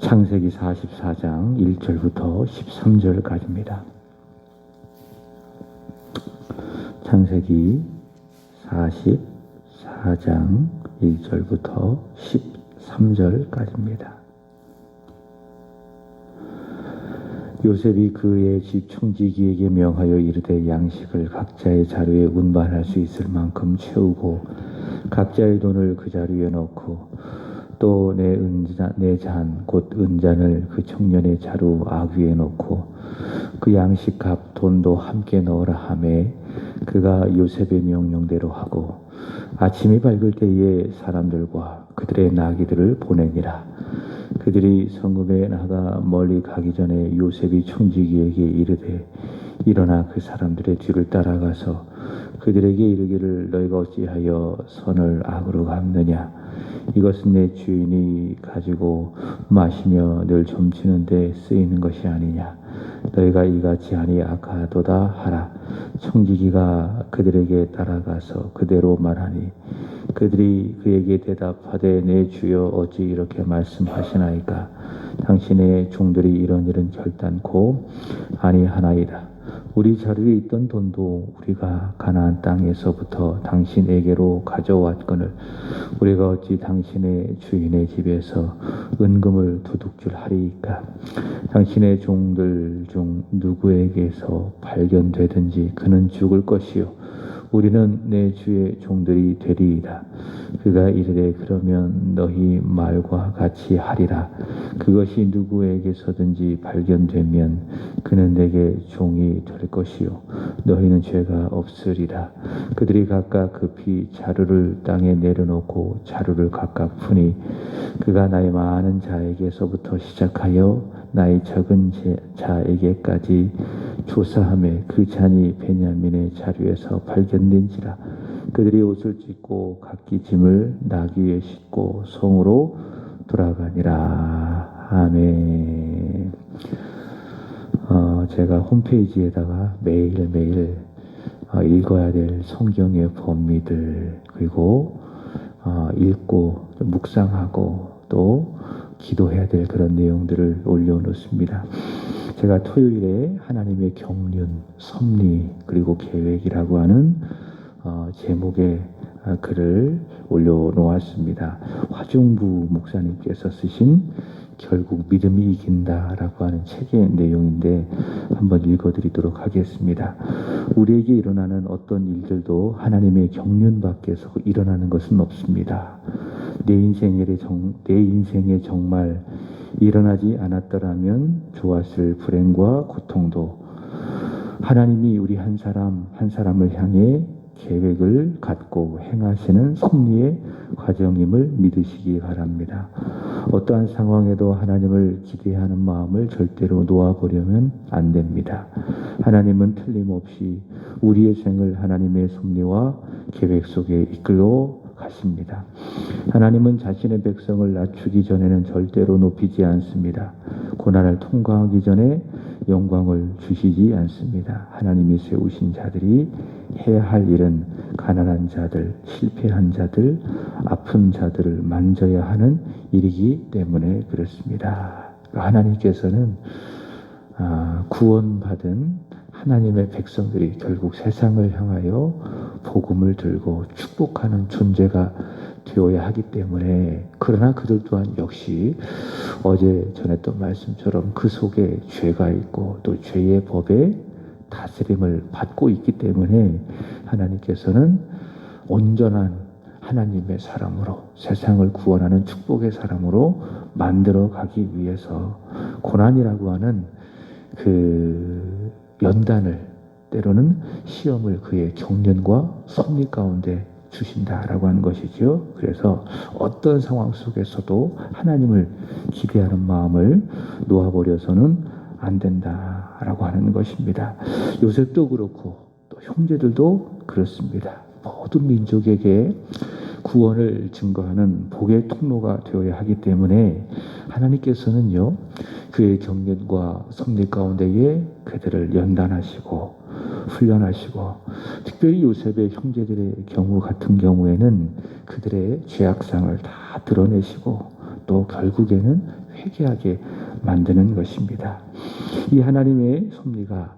창세기 44장 1절부터 13절까지입니다. 창세기 44장 1절부터 13절까지입니다. 요셉이 그의 집 청지기에게 명하여 이르되 양식을 각자의 자루에 운반할 수 있을 만큼 채우고 각자의 돈을 그 자루에 넣고 또 내 잔 곧 은잔을 그 청년의 자루 아귀에 넣고 그 양식 값 돈도 함께 넣으라 하매 그가 요셉의 명령대로 하고 아침이 밝을 때에 사람들과 그들의 나귀들을 보내니라. 그들이 성읍에 나가 멀리 가기 전에 요셉이 청지기에게 이르되 일어나 그 사람들의 뒤를 따라가서 그들에게 이르기를 너희가 어찌하여 선을 악으로 갚느냐. 이것은 내 주인이 가지고 마시며 늘 점치는데 쓰이는 것이 아니냐. 너희가 이같이 하니 악하도다 하라. 청지기가 그들에게 따라가서 그대로 말하니 그들이 그에게 대답하되 내 주여 어찌 이렇게 말씀하시나이까. 당신의 종들이 이런 일은 결단코 아니하나이다. 우리 자루에 있던 돈도 우리가 가나안 땅에서부터 당신에게로 가져왔거늘 우리가 어찌 당신의 주인의 집에서 은금을 도둑질하리이까. 당신의 종들 중 누구에게서 발견되든지 그는 죽을 것이요 우리는 내 주의 종들이 되리이다. 그가 이르되 그러면 너희 말과 같이 하리라. 그것이 누구에게서든지 발견되면 그는 내게 종이 될 것이요 너희는 죄가 없으리라. 그들이 각각 급히 자루를 땅에 내려놓고 자루를 각각 푸니 그가 나의 많은 자에게서부터 시작하여 나의 적은 자에게까지 조사하며 그 잔이 베냐민의 자루에서 발견된지라. 그들이 옷을 찢고 각기 짐을 나귀에 싣고 성으로 돌아가니라. 아멘. 제가 홈페이지에다가 매일매일 읽어야 될 성경의 범위들 그리고 읽고 묵상하고 또 기도해야 될 그런 내용들을 올려놓습니다. 제가 토요일에 하나님의 경륜, 섭리 그리고 계획이라고 하는 제목의 글을 올려놓았습니다. 화중부 목사님께서 쓰신 결국 믿음이 이긴다라고 하는 책의 내용인데 한번 읽어드리도록 하겠습니다. 우리에게 일어나는 어떤 일들도 하나님의 경륜 밖에서 일어나는 것은 없습니다. 내 인생에 정말 일어나지 않았더라면 좋았을 불행과 고통도 하나님이 우리 한 사람을 향해 계획을 갖고 행하시는 섭리의 과정임을 믿으시기 바랍니다. 어떠한 상황에도 하나님을 기대하는 마음을 절대로 놓아보려면 안 됩니다. 하나님은 틀림없이 우리의 생을 하나님의 섭리와 계획 속에 이끌어 가십니다. 하나님은 자신의 백성을 낮추기 전에는 절대로 높이지 않습니다. 고난을 통과하기 전에 영광을 주시지 않습니다. 하나님이 세우신 자들이 해야 할 일은 가난한 자들, 실패한 자들, 아픈 자들을 만져야 하는 일이기 때문에 그렇습니다. 하나님께서는 구원받은 하나님의 백성들이 결국 세상을 향하여 복음을 들고 축복하는 존재가 되어야 하기 때문에 그러나 그들 또한 역시 어제 전했던 말씀처럼 그 속에 죄가 있고 또 죄의 법에 다스림을 받고 있기 때문에 하나님께서는 온전한 하나님의 사람으로 세상을 구원하는 축복의 사람으로 만들어 가기 위해서 고난이라고 하는 그 연단을 때로는 시험을 그의 경륜과 섭리 가운데 주신다라고 하는 것이죠. 그래서 어떤 상황 속에서도 하나님을 기대하는 마음을 놓아버려서는 안 된다라고 하는 것입니다. 요셉도 그렇고 또 형제들도 그렇습니다. 모든 민족에게 구원을 증거하는 복의 통로가 되어야 하기 때문에 하나님께서는요 그의 경륜과 섭리 가운데에 그들을 연단하시고 훈련하시고 특별히 요셉의 형제들의 경우 같은 경우에는 그들의 죄악상을 다 드러내시고 또 결국에는 회개하게 만드는 것입니다. 이 하나님의 섭리가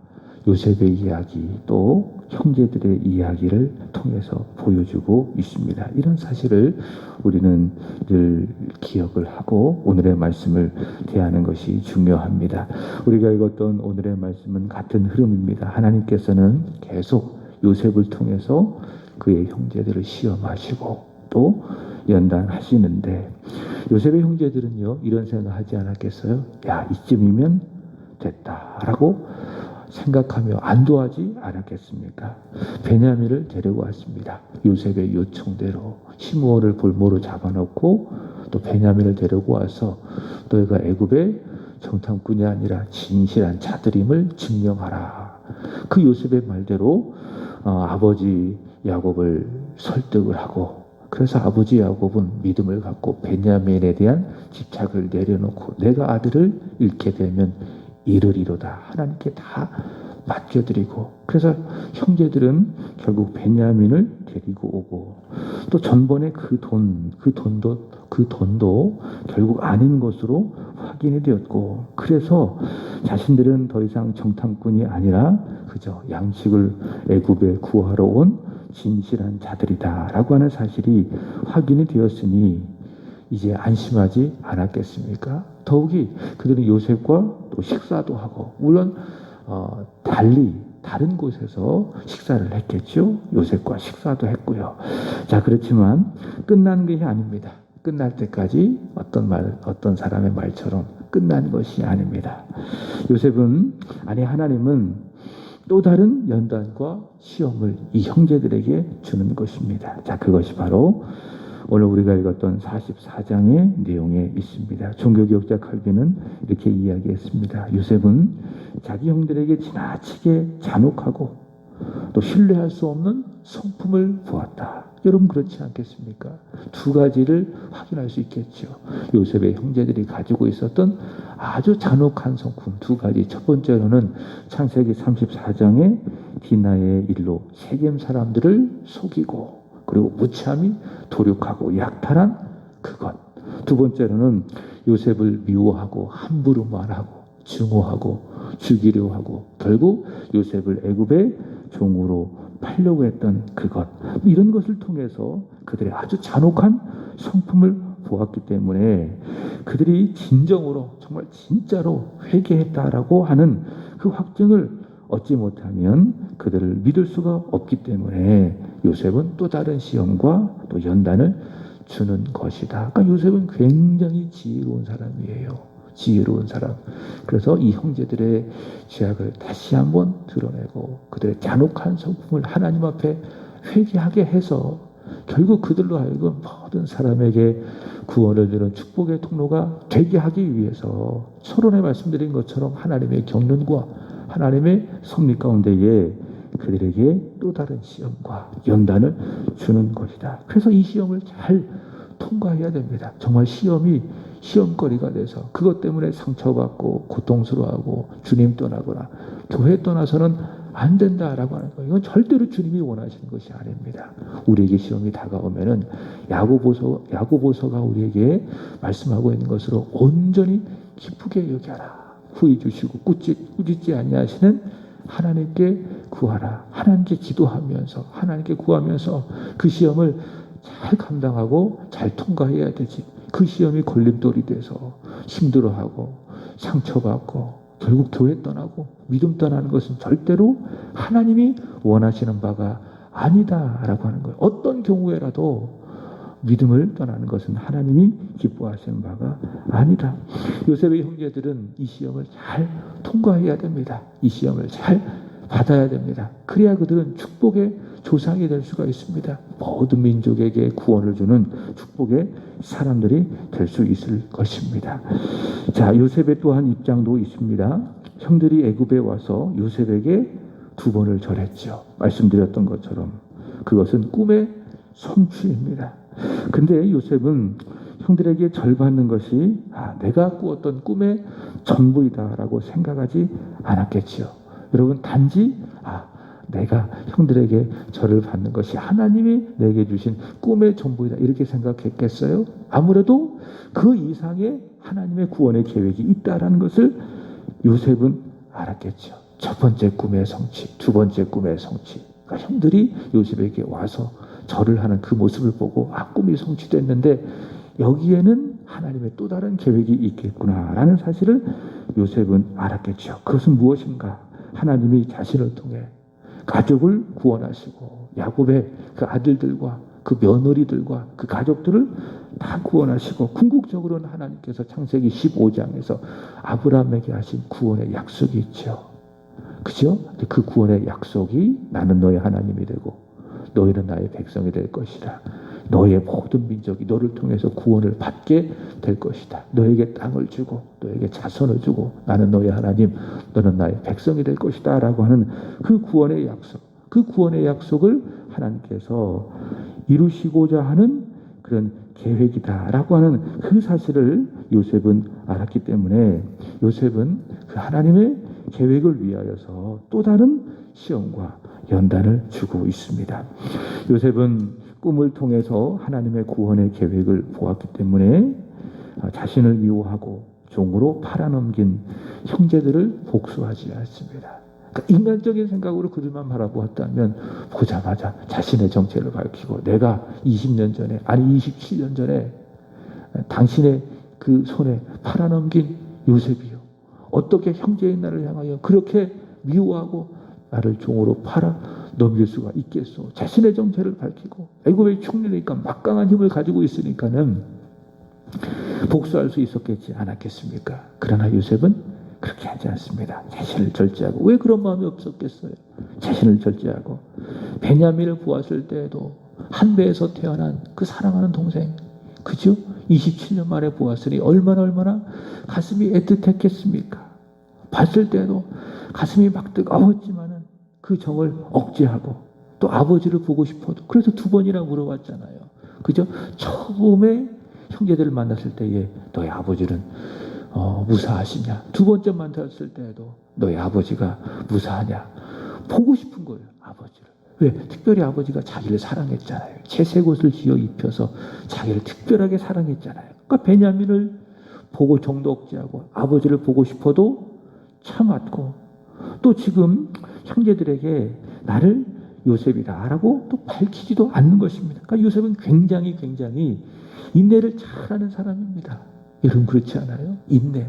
요셉의 이야기 또 형제들의 이야기를 통해서 보여주고 있습니다. 이런 사실을 우리는 늘 기억을 하고 오늘의 말씀을 대하는 것이 중요합니다. 우리가 읽었던 오늘의 말씀은 같은 흐름입니다. 하나님께서는 계속 요셉을 통해서 그의 형제들을 시험하시고 또 연단하시는데 요셉의 형제들은요 이런 생각하지 않았겠어요? 야, 이쯤이면 됐다라고 생각하며 안도하지 않았겠습니까? 베냐민을 데리고 왔습니다. 요셉의 요청대로 시므온을 볼모로 잡아놓고 또 베냐민을 데리고 와서 너희가 애굽의 정탐꾼이 아니라 진실한 자들임을 증명하라. 그 요셉의 말대로 아버지 야곱을 설득을 하고 그래서 아버지 야곱은 믿음을 갖고 베냐민에 대한 집착을 내려놓고 내가 아들을 잃게 되면 이르리로다. 하나님께 다 맡겨드리고 그래서 형제들은 결국 베냐민을 데리고 오고 또 전번에 그 돈도 결국 아닌 것으로 확인이 되었고 그래서 자신들은 더 이상 정탐꾼이 아니라 그저 양식을 애굽에 구하러 온 진실한 자들이다라고 하는 사실이 확인이 되었으니 이제 안심하지 않았겠습니까? 더욱이 그들은 요셉과 또 식사도 하고 물론 달리 다른 곳에서 식사를 했겠죠. 요셉과 식사도 했고요. 자, 그렇지만 끝난 것이 아닙니다. 끝날 때까지 어떤 사람의 말처럼 끝난 것이 아닙니다. 요셉은 하나님은 또 다른 연단과 시험을 이 형제들에게 주는 것입니다. 자, 그것이 바로 오늘 우리가 읽었던 44장의 내용에 있습니다. 종교개혁자 칼빈은 이렇게 이야기했습니다. 요셉은 자기 형들에게 지나치게 잔혹하고 또 신뢰할 수 없는 성품을 보았다. 여러분 그렇지 않겠습니까? 두 가지를 확인할 수 있겠죠. 요셉의 형제들이 가지고 있었던 아주 잔혹한 성품 두 가지. 첫 번째로는 창세기 34장의 디나의 일로 세겜 사람들을 속이고 그리고 무참히 도륙하고 약탈한 그것. 두 번째로는 요셉을 미워하고 함부로 말하고 증오하고 죽이려 하고 결국 요셉을 애굽의 종으로 팔려고 했던 그것. 이런 것을 통해서 그들의 아주 잔혹한 성품을 보았기 때문에 그들이 진정으로 정말 진짜로 회개했다라고 하는 그 확증을 얻지 못하면 그들을 믿을 수가 없기 때문에 요셉은 또 다른 시험과 또 연단을 주는 것이다. 그러니까 요셉은 굉장히 지혜로운 사람이에요. 지혜로운 사람. 그래서 이 형제들의 죄악을 다시 한번 드러내고 그들의 잔혹한 성품을 하나님 앞에 회개하게 해서 결국 그들로 하여금 모든 사람에게 구원을 주는 축복의 통로가 되게 하기 위해서 서론에 말씀드린 것처럼 하나님의 경륜과 하나님의 섭리 가운데에 그들에게 또 다른 시험과 연단을 주는 것이다. 그래서 이 시험을 잘 통과해야 됩니다. 정말 시험이 시험거리가 돼서 그것 때문에 상처받고 고통스러워하고 주님 떠나거나 교회 떠나서는 안 된다라고 하는 거예요. 이건 절대로 주님이 원하시는 것이 아닙니다. 우리에게 시험이 다가오면은 야고보서가 우리에게 말씀하고 있는 것으로 온전히 기쁘게 여겨라. 후히 주시고 꾸짖지 아니하시는 하나님께 구하라. 하나님께 기도하면서 하나님께 구하면서 그 시험을 잘 감당하고 잘 통과해야 되지. 그 시험이 걸림돌이 돼서 힘들어하고 상처받고 결국 교회 떠나고 믿음 떠나는 것은 절대로 하나님이 원하시는 바가 아니다라고 하는 거예요. 어떤 경우에라도 믿음을 떠나는 것은 하나님이 기뻐하시는 바가 아니다. 요셉의 형제들은 이 시험을 잘 통과해야 됩니다. 이 시험을 잘 받아야 됩니다. 그래야 그들은 축복의 조상이 될 수가 있습니다. 모든 민족에게 구원을 주는 축복의 사람들이 될 수 있을 것입니다. 자, 요셉의 또한 입장도 있습니다. 형들이 애굽에 와서 요셉에게 2번을 절했죠. 말씀드렸던 것처럼 그것은 꿈의 성취입니다. 근데 요셉은 형들에게 절받는 것이 내가 꾸었던 꿈의 전부이다라고 생각하지 않았겠지요. 여러분 단지 내가 형들에게 절을 받는 것이 하나님이 내게 주신 꿈의 전부이다 이렇게 생각했겠어요? 아무래도 그 이상의 하나님의 구원의 계획이 있다라는 것을 요셉은 알았겠죠. 첫 번째 꿈의 성취, 두 번째 꿈의 성취. 그러니까 형들이 요셉에게 와서 절을 하는 그 모습을 보고 꿈이 성취됐는데 여기에는 하나님의 또 다른 계획이 있겠구나라는 사실을 요셉은 알았겠죠. 그것은 무엇인가? 하나님이 자신을 통해 가족을 구원하시고 야곱의 그 아들들과 그 며느리들과 그 가족들을 다 구원하시고 궁극적으로는 하나님께서 창세기 15장에서 아브라함에게 하신 구원의 약속이 있죠. 그죠? 그 구원의 약속이 나는 너의 하나님이 되고 너희는 나의 백성이 될 것이라. 너의 모든 민족이 너를 통해서 구원을 받게 될 것이다. 너에게 땅을 주고 너에게 자손을 주고 나는 너의 하나님, 너는 나의 백성이 될 것이다 라고 하는 그 구원의 약속, 그 구원의 약속을 하나님께서 이루시고자 하는 그런 계획이다라고 하는 그 사실을 요셉은 알았기 때문에 요셉은 그 하나님의 계획을 위하여서 또 다른 시험과 연단을 주고 있습니다. 요셉은 꿈을 통해서 하나님의 구원의 계획을 보았기 때문에 자신을 미워하고 종으로 팔아넘긴 형제들을 복수하지 않습니다. 그러니까 인간적인 생각으로 그들만 바라보았다면 보자마자 자신의 정체를 밝히고 내가 20년 전에 아니 27년 전에 당신의 그 손에 팔아넘긴 요셉이요. 어떻게 형제인 나를 향하여 그렇게 미워하고 나를 종으로 팔아넘길 수가 있겠소. 자신의 정체를 밝히고 애굽의 총리니까 막강한 힘을 가지고 있으니까는 복수할 수 있었겠지 않았겠습니까? 그러나 요셉은 그렇게 하지 않습니다. 자신을 절제하고. 왜 그런 마음이 없었겠어요? 자신을 절제하고 베냐민을 보았을 때에도 한 배에서 태어난 그 사랑하는 동생, 그죠? 27년 만에 보았으니 얼마나 가슴이 애틋했겠습니까? 봤을 때도 가슴이 막 뜨거웠지만은 그 정을 억제하고 또 아버지를 보고 싶어도 그래서 두 번이나 물어봤잖아요. 그죠? 처음에 형제들을 만났을 때에 너희 아버지는 무사하시냐? 두 번째 만났을 때에도 너희 아버지가 무사하냐? 보고 싶은 거예요, 아버지를. 왜? 특별히 아버지가 자기를 사랑했잖아요. 채색 옷을 지어 입혀서 자기를 특별하게 사랑했잖아요. 그러니까 베냐민을 보고 정도 억제하고 아버지를 보고 싶어도 참았고 또 지금 형제들에게 나를 요셉이다라고 또 밝히지도 않는 것입니다. 그러니까 요셉은 굉장히 인내를 잘하는 사람입니다. 여러분 그렇지 않아요? 인내,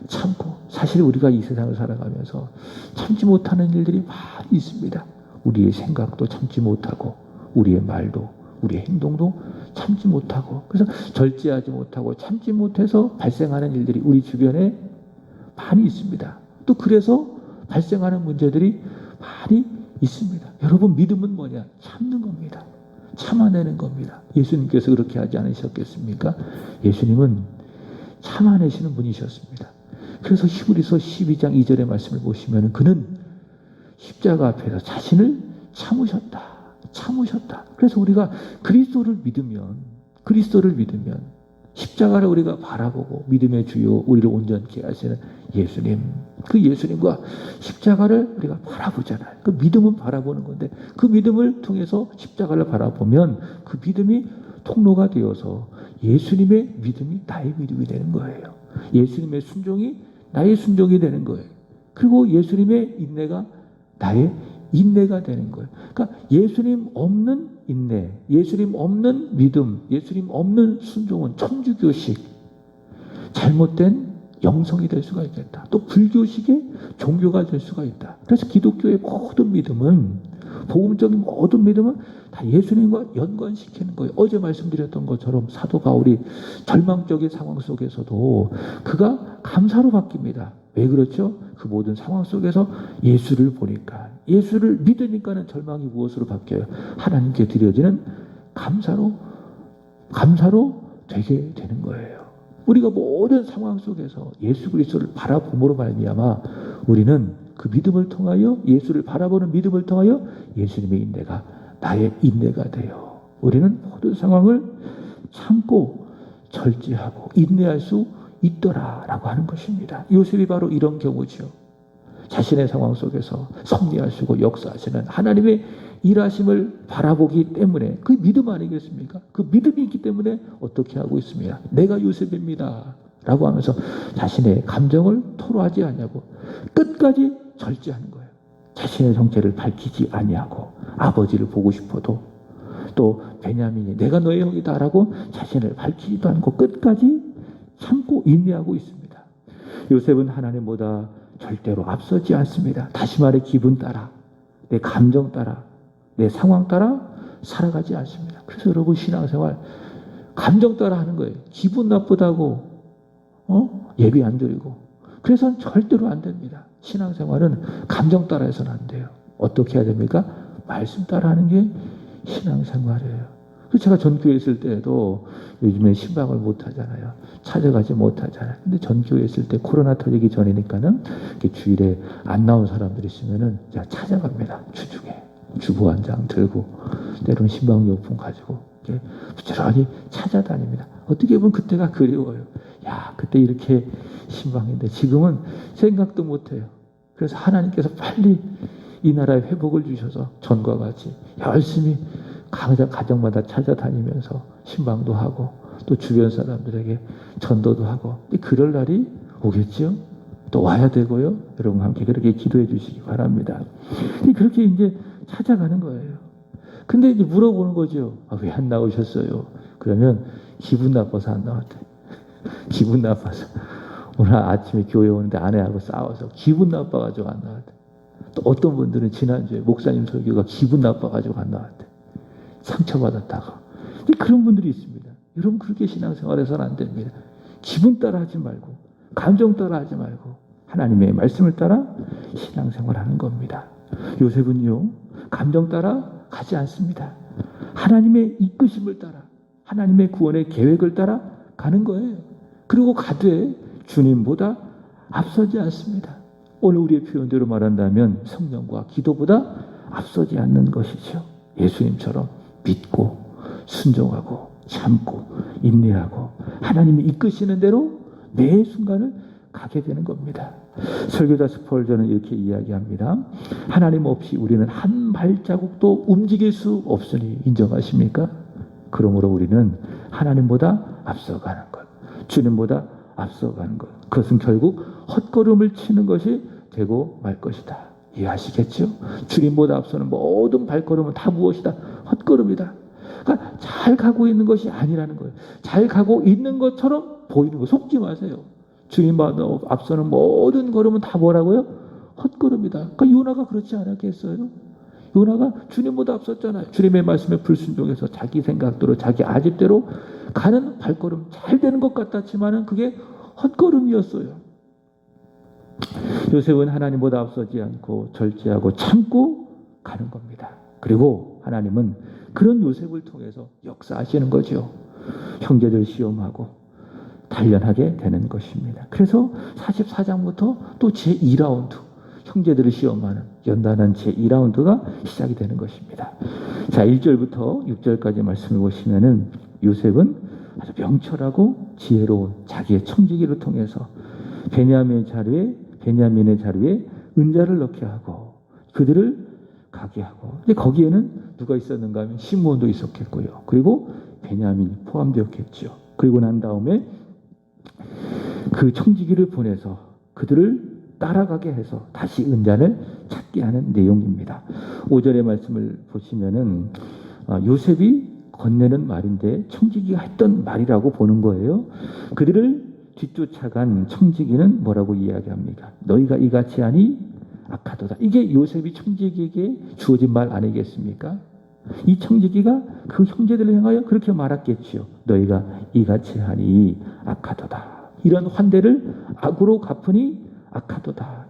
참고. 사실 우리가 이 세상을 살아가면서 참지 못하는 일들이 많이 있습니다. 우리의 생각도 참지 못하고 우리의 말도 우리의 행동도 참지 못하고 그래서 절제하지 못하고 참지 못해서 발생하는 일들이 우리 주변에 많이 있습니다. 또 그래서 발생하는 문제들이 많이 있습니다. 여러분 믿음은 뭐냐? 참는 겁니다. 참아내는 겁니다. 예수님께서 그렇게 하지 않으셨겠습니까? 예수님은 참아내시는 분이셨습니다. 그래서 히브리서 12장 2절의 말씀을 보시면 그는 십자가 앞에서 자신을 참으셨다. 그래서 우리가 그리스도를 믿으면 십자가를 우리가 바라보고 믿음의 주요 우리를 온전케 하시는 예수님, 그 예수님과 십자가를 우리가 바라보잖아요. 그 믿음은 바라보는 건데 그 믿음을 통해서 십자가를 바라보면 그 믿음이 통로가 되어서 예수님의 믿음이 나의 믿음이 되는 거예요. 예수님의 순종이 나의 순종이 되는 거예요. 그리고 예수님의 인내가 나의 인내가 되는 거예요. 그러니까 예수님 없는 인내, 예수님 없는 믿음, 예수님 없는 순종은 천주교식, 잘못된 영성이 될 수가 있겠다. 또 불교식의 종교가 될 수가 있다. 그래서 기독교의 모든 믿음은, 복음적인 모든 믿음은 다 예수님과 연관시키는 거예요. 어제 말씀드렸던 것처럼 사도 바울이 절망적인 상황 속에서도 그가 감사로 바뀝니다. 왜 그렇죠? 그 모든 상황 속에서 예수를 보니까, 예수를 믿으니까는 절망이 무엇으로 바뀌어요? 하나님께 드려지는 감사로 되게 되는 거예요. 우리가 모든 상황 속에서 예수 그리스도를 바라봄으로 말미암아 우리는 그 믿음을 통하여, 예수를 바라보는 믿음을 통하여 예수님의 인내가 나의 인내가 되어 우리는 모든 상황을 참고 절제하고 인내할 수 있더라라고 하는 것입니다. 요셉이 바로 이런 경우죠. 자신의 상황 속에서 섭리하시고 역사하시는 하나님의 일하심을 바라보기 때문에, 그 믿음 아니겠습니까? 그 믿음이 있기 때문에 어떻게 하고 있습니다. 내가 요셉입니다. 라고 하면서 자신의 감정을 토로하지 않냐고 끝까지 절제하는 거예요. 자신의 정체를 밝히지 아니하고 아버지를 보고 싶어도 또 베냐민이 내가 너의 형이다라고 자신을 밝히지도 않고 끝까지 참고 인내하고 있습니다. 요셉은 하나님보다 절대로 앞서지 않습니다. 다시 말해 기분 따라 내 감정 따라 내 상황 따라 살아가지 않습니다. 그래서 여러분 신앙생활 감정 따라 하는 거예요. 기분 나쁘다고 예배 안 드리고 그래서는 절대로 안 됩니다. 신앙생활은 감정 따라 해서는 안 돼요. 어떻게 해야 됩니까? 말씀 따라 하는 게 신앙생활이에요. 그래서 제가 전교회 있을 때도 요즘에 신방을 못 하잖아요. 찾아가지 못하잖아요. 근데 전교회 있을 때 코로나 터지기 전이니까는 주일에 안 나온 사람들이 있으면은 제가 찾아갑니다. 주중에 주보 한 장 들고 때로는 신방용품 가지고 부지런히 찾아다닙니다. 어떻게 보면 그때가 그리워요. 야, 그때 이렇게 신방인데 지금은 생각도 못해요. 그래서 하나님께서 빨리 이 나라에 회복을 주셔서 전과 같이 열심히 가정마다 찾아다니면서 신방도 하고 또 주변 사람들에게 전도도 하고 그럴 날이 오겠죠. 또 와야 되고요. 여러분 함께 그렇게 기도해 주시기 바랍니다. 그렇게 이제 찾아가는 거예요. 근데 이제 물어보는 거죠. 왜 안 나오셨어요? 그러면 기분 나빠서 안 나왔대. 기분 나빠서. 오늘 아침에 교회 오는데 아내하고 싸워서 기분 나빠가지고 안 나왔대. 또 어떤 분들은 지난주에 목사님 설교가 기분 나빠가지고 안 나왔대. 상처받았다고. 그런 분들이 있습니다. 여러분 그렇게 신앙생활해서는 안 됩니다. 기분 따라 하지 말고 감정 따라 하지 말고 하나님의 말씀을 따라 신앙생활하는 겁니다. 요셉은요 감정 따라 가지 않습니다. 하나님의 이끄심을 따라 하나님의 구원의 계획을 따라 가는 거예요. 그리고 가되 주님보다 앞서지 않습니다. 오늘 우리의 표현대로 말한다면 성령과 기도보다 앞서지 않는 것이죠. 예수님처럼 믿고 순종하고 참고 인내하고 하나님이 이끄시는 대로 매 순간을 가게 되는 겁니다. 설교자 스펄전은 이렇게 이야기합니다. 하나님 없이 우리는 한 발자국도 움직일 수 없으니 인정하십니까? 그러므로 우리는 하나님보다 앞서가는 것, 주님보다 앞서가는 것, 그것은 결국 헛걸음을 치는 것이 되고 말 것이다. 이해하시겠죠? 주님보다 앞서는 모든 발걸음은 다 무엇이다? 헛걸음이다. 그러니까 잘 가고 있는 것이 아니라는 거예요. 잘 가고 있는 것처럼 보이는 거 속지 마세요. 주님보다 앞서는 모든 걸음은 다 뭐라고요? 헛걸음이다. 그러니까 요나가 그렇지 않았겠어요? 요나가 주님보다 앞섰잖아요. 주님의 말씀에 불순종해서 자기 생각대로 자기 아집대로 가는 발걸음 잘 되는 것 같았지만은 그게 헛걸음이었어요. 요셉은 하나님보다 앞서지 않고 절제하고 참고 가는 겁니다. 그리고 하나님은 그런 요셉을 통해서 역사하시는 거죠. 형제들 시험하고 단련하게 되는 것입니다. 그래서 44장부터 또 제2라운드 형제들을 시험하는 연단한 제2라운드가 시작이 되는 것입니다. 자, 1절부터 6절까지 말씀을 보시면은 요셉은 아주 명철하고 지혜로운 자기의 청지기를 통해서 베냐민의 자루에 은자를 넣게 하고 그들을 가게 하고, 근데 거기에는 누가 있었는가 하면 시므온도 있었겠고요. 그리고 베냐민이 포함되었겠죠. 그리고 난 다음에 그 청지기를 보내서 그들을 따라가게 해서 다시 은잔을 찾게 하는 내용입니다. 5절의 말씀을 보시면은 요셉이 건네는 말인데 청지기가 했던 말이라고 보는 거예요. 그들을 뒤쫓아간 청지기는 뭐라고 이야기합니까? 너희가 이같이 하니 악하도다. 이게 요셉이 청지기에게 주어진 말 아니겠습니까? 이 청지기가 그 형제들을 향하여 그렇게 말했겠지요. 너희가 이같이 하니 악하도다. 이런 환대를 악으로 갚으니 악하도다.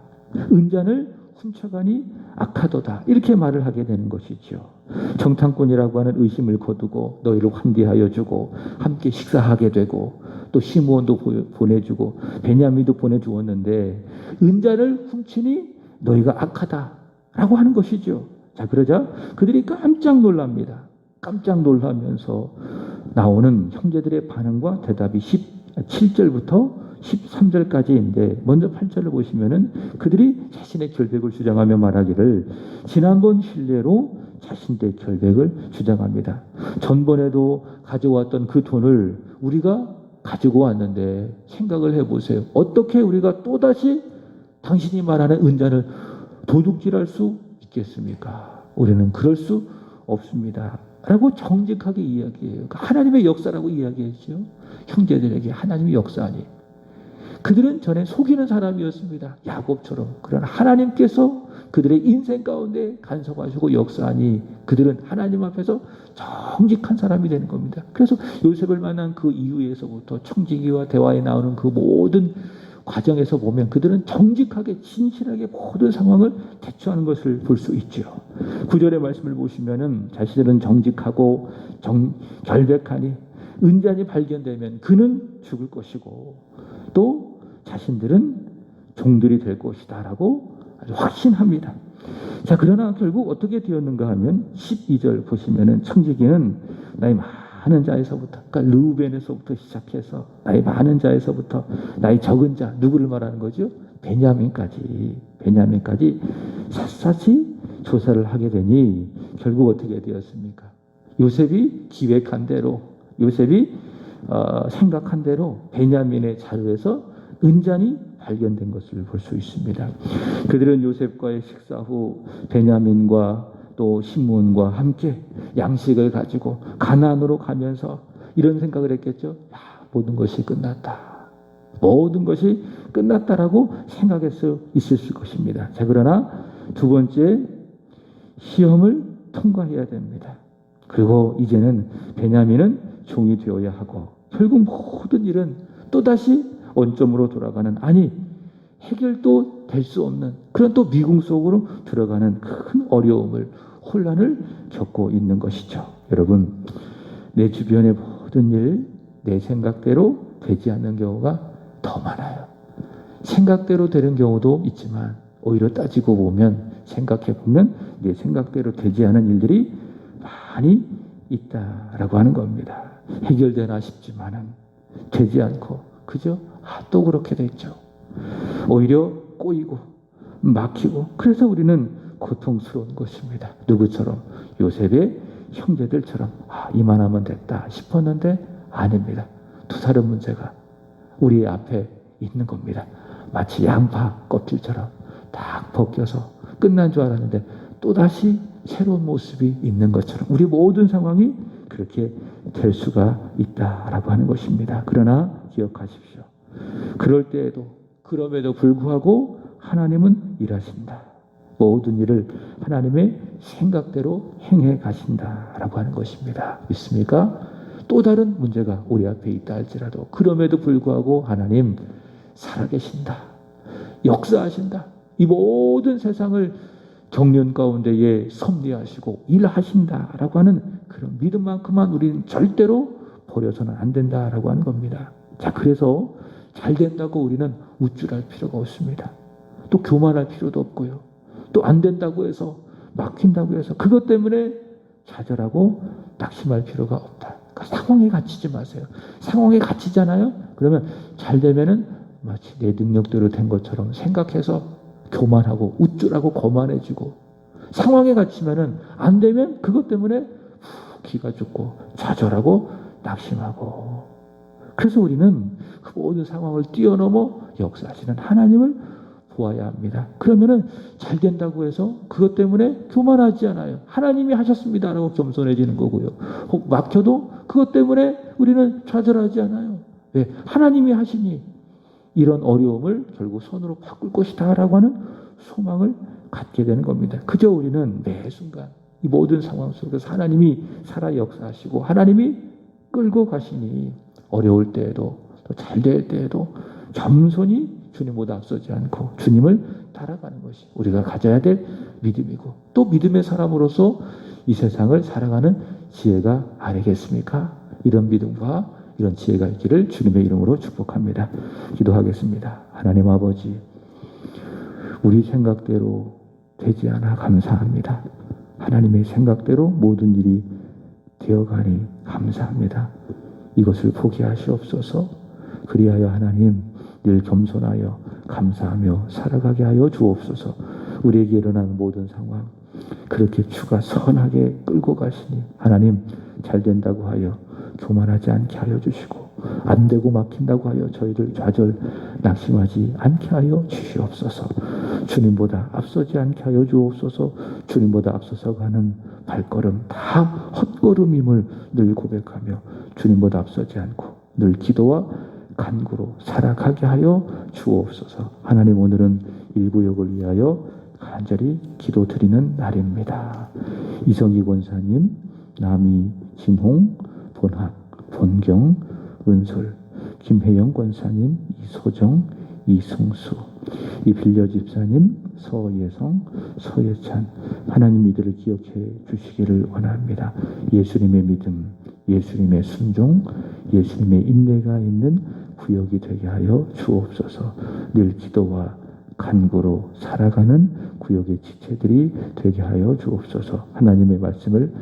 은잔을 훔쳐가니 악하도다. 이렇게 말을 하게 되는 것이죠. 정탐꾼이라고 하는 의심을 거두고 너희를 환대하여 주고 함께 식사하게 되고 또 시므온도 보내주고 베냐민도 보내주었는데 은잔을 훔치니 너희가 악하다라고 하는 것이죠. 자, 그러자 그들이 깜짝 놀랍니다. 깜짝 놀라면서 나오는 형제들의 반응과 대답이 17절부터 13절까지인데 먼저 8절을 보시면은 그들이 자신의 결백을 주장하며 말하기를 지난번 신뢰로 자신들의 결백을 주장합니다. 전번에도 가져왔던 그 돈을 우리가 가지고 왔는데 생각을 해보세요. 어떻게 우리가 또다시 당신이 말하는 은잔을 도둑질할 수 있겠습니까? 우리는 그럴 수 없습니다. 라고 정직하게 이야기해요. 하나님의 역사라고 이야기했죠. 형제들에게 하나님의 역사 아니에요. 그들은 전에 속이는 사람이었습니다. 야곱처럼. 그러나 하나님께서 그들의 인생 가운데 간섭하시고 역사하니 그들은 하나님 앞에서 정직한 사람이 되는 겁니다. 그래서 요셉을 만난 그 이후에서부터 청지기와 대화에 나오는 그 모든 과정에서 보면 그들은 정직하게 진실하게 모든 상황을 대처하는 것을 볼 수 있죠. 9절의 말씀을 보시면은 자신들은 정직하고 결백하니 은잔이 발견되면 그는 죽을 것이고 또 자신들은 종들이 될 것이다 라고 아주 확신합니다. 자, 그러나 결국 어떻게 되었는가 하면 12절 보시면은 청지기는 나이 많은 자에서부터, 그러니까 르우벤에서부터 시작해서 나이 많은 자에서부터 나이 적은 자, 누구를 말하는 거죠? 베냐민까지 샅샅이 조사를 하게 되니 결국 어떻게 되었습니까? 요셉이 기획한 대로, 요셉이 생각한 대로 베냐민의 자루에서 은잔이 발견된 것을 볼 수 있습니다. 그들은 요셉과의 식사 후 베냐민과 또 시므온과 함께 양식을 가지고 가나안으로 가면서 이런 생각을 했겠죠. 야, 모든 것이 끝났다. 모든 것이 끝났다라고 생각할 수 있을 것입니다. 자, 그러나 두 번째 시험을 통과해야 됩니다. 그리고 이제는 베냐민은 종이 되어야 하고 결국 모든 일은 또다시 원점으로 돌아가는, 아니 해결도 될 수 없는 그런 또 미궁 속으로 들어가는 큰 어려움을, 혼란을 겪고 있는 것이죠. 여러분, 내 주변의 모든 일 내 생각대로 되지 않는 경우가 더 많아요. 생각대로 되는 경우도 있지만 오히려 따지고 보면, 생각해 보면 내 생각대로 되지 않은 일들이 많이 있다라고 하는 겁니다. 해결되나 싶지만은 되지 않고 그죠? 또 그렇게 됐죠. 오히려 꼬이고 막히고, 그래서 우리는 고통스러운 것입니다. 누구처럼? 요셉의 형제들처럼 이만하면 됐다 싶었는데 아닙니다. 또 다른 문제가 우리 앞에 있는 겁니다. 마치 양파 껍질처럼 딱 벗겨서 끝난 줄 알았는데 또다시 새로운 모습이 있는 것처럼 우리 모든 상황이 그렇게 될 수가 있다라고 하는 것입니다. 그러나 기억하십시오. 그럴 때에도, 그럼에도 불구하고 하나님은 일하신다. 모든 일을 하나님의 생각대로 행해 가신다라고 하는 것입니다. 믿습니까? 또 다른 문제가 우리 앞에 있다 할지라도 그럼에도 불구하고 하나님 살아계신다. 역사하신다. 이 모든 세상을 경륜 가운데에 섭리하시고 일하신다라고 하는 그런 믿음만큼만 우리는 절대로 버려서는 안 된다라고 하는 겁니다. 자, 그래서 잘 된다고 우리는 우쭐할 필요가 없습니다. 또 교만할 필요도 없고요. 또 안 된다고 해서, 막힌다고 해서 그것 때문에 좌절하고 낙심할 필요가 없다. 그러니까 상황에 갇히지 마세요. 상황에 갇히잖아요. 그러면 잘 되면은 마치 내 능력대로 된 것처럼 생각해서 교만하고 우쭐하고 거만해지고, 상황에 갇히면은 안 되면 그것 때문에 기가 죽고 좌절하고 낙심하고. 그래서 우리는 그 모든 상황을 뛰어넘어 역사하시는 하나님을 보아야 합니다. 그러면은 잘 된다고 해서 그것 때문에 교만하지 않아요. 하나님이 하셨습니다라고 겸손해지는 거고요. 혹 막혀도 그것 때문에 우리는 좌절하지 않아요. 왜? 하나님이 하시니 이런 어려움을 결국 선으로 바꿀 것이다라고 하는 소망을 갖게 되는 겁니다. 그저 우리는 매 순간 이 모든 상황 속에서 하나님이 살아 역사하시고 하나님이 끌고 가시니 어려울 때에도 또 잘 될 때에도 겸손히 주님보다 앞서지 않고 주님을 따라가는 것이 우리가 가져야 될 믿음이고, 또 믿음의 사람으로서 이 세상을 살아가는 지혜가 아니겠습니까? 이런 믿음과 이런 지혜가 있기를 주님의 이름으로 축복합니다. 기도하겠습니다. 하나님 아버지, 우리 생각대로 되지 않아 감사합니다. 하나님의 생각대로 모든 일이 되어가니 감사합니다. 이것을 포기하시옵소서. 그리하여 하나님 늘 겸손하여 감사하며 살아가게 하여 주옵소서. 우리에게 일어나는 모든 상황 그렇게 주가 선하게 끌고 가시니 하나님 잘 된다고 하여 교만하지 않게 하여 주시고, 안 되고 막힌다고 하여 저희들 좌절 낙심하지 않게 하여 주시옵소서. 주님보다 앞서지 않게 하여 주옵소서. 주님보다 앞서서 가는 발걸음 다 헛걸음임을 늘 고백하며 주님보다 앞서지 않고 늘 기도와 간구로 살아가게 하여 주옵소서. 하나님, 오늘은 일구역을 위하여 간절히 기도드리는 날입니다. 이성희 권사님, 남이, 진홍, 본학, 본경, 은솔, 김혜영 권사님, 이소정, 이승수, 이빌려 집사님, 서예성, 서예찬, 하나님 이들을 기억해 주시기를 원합니다. 예수님의 믿음, 예수님의 순종, 예수님의 인내가 있는 구역이 되게 하여 주옵소서. 늘 기도와 간구로 살아가는 구역의 지체들이 되게 하여 주옵소서. 하나님의 말씀을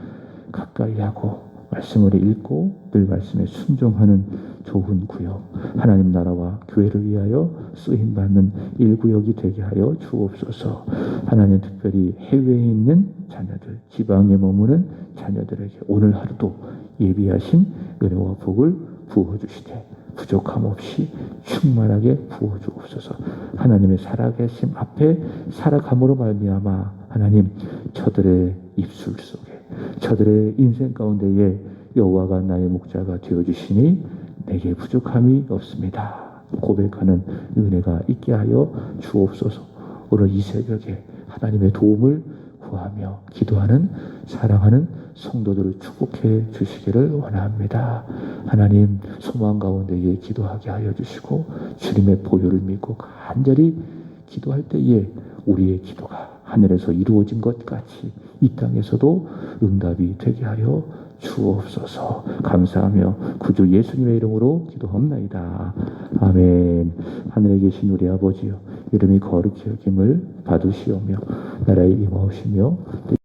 가까이 하고 말씀을 읽고 늘 말씀에 순종하는 좋은 구역, 하나님 나라와 교회를 위하여 쓰임받는 일구역이 되게 하여 주옵소서. 하나님, 특별히 해외에 있는 자녀들, 지방에 머무는 자녀들에게 오늘 하루도 예비하신 은혜와 복을 부어주시되 부족함 없이 충만하게 부어주옵소서. 하나님의 살아계심 앞에 살아감으로 말미암아 하나님, 저들의 입술 속에, 저들의 인생 가운데에 여호와가 나의 목자가 되어주시니 내게 부족함이 없습니다 고백하는 은혜가 있게 하여 주옵소서. 오늘 이 새벽에 하나님의 도움을 구하며 기도하는 사랑하는 성도들을 축복해 주시기를 원합니다. 하나님, 소망 가운데에 기도하게 하여 주시고 주님의 보혈을 믿고 간절히 기도할 때에 우리의 기도가 하늘에서 이루어진 것 같이 이 땅에서도 응답이 되게 하여 주옵소서. 감사하며 구주 예수님의 이름으로 기도합나이다. 아멘. 하늘에 계신 우리 아버지여, 이름이 거룩히 여김을 받으시오며 나라에 임하오시며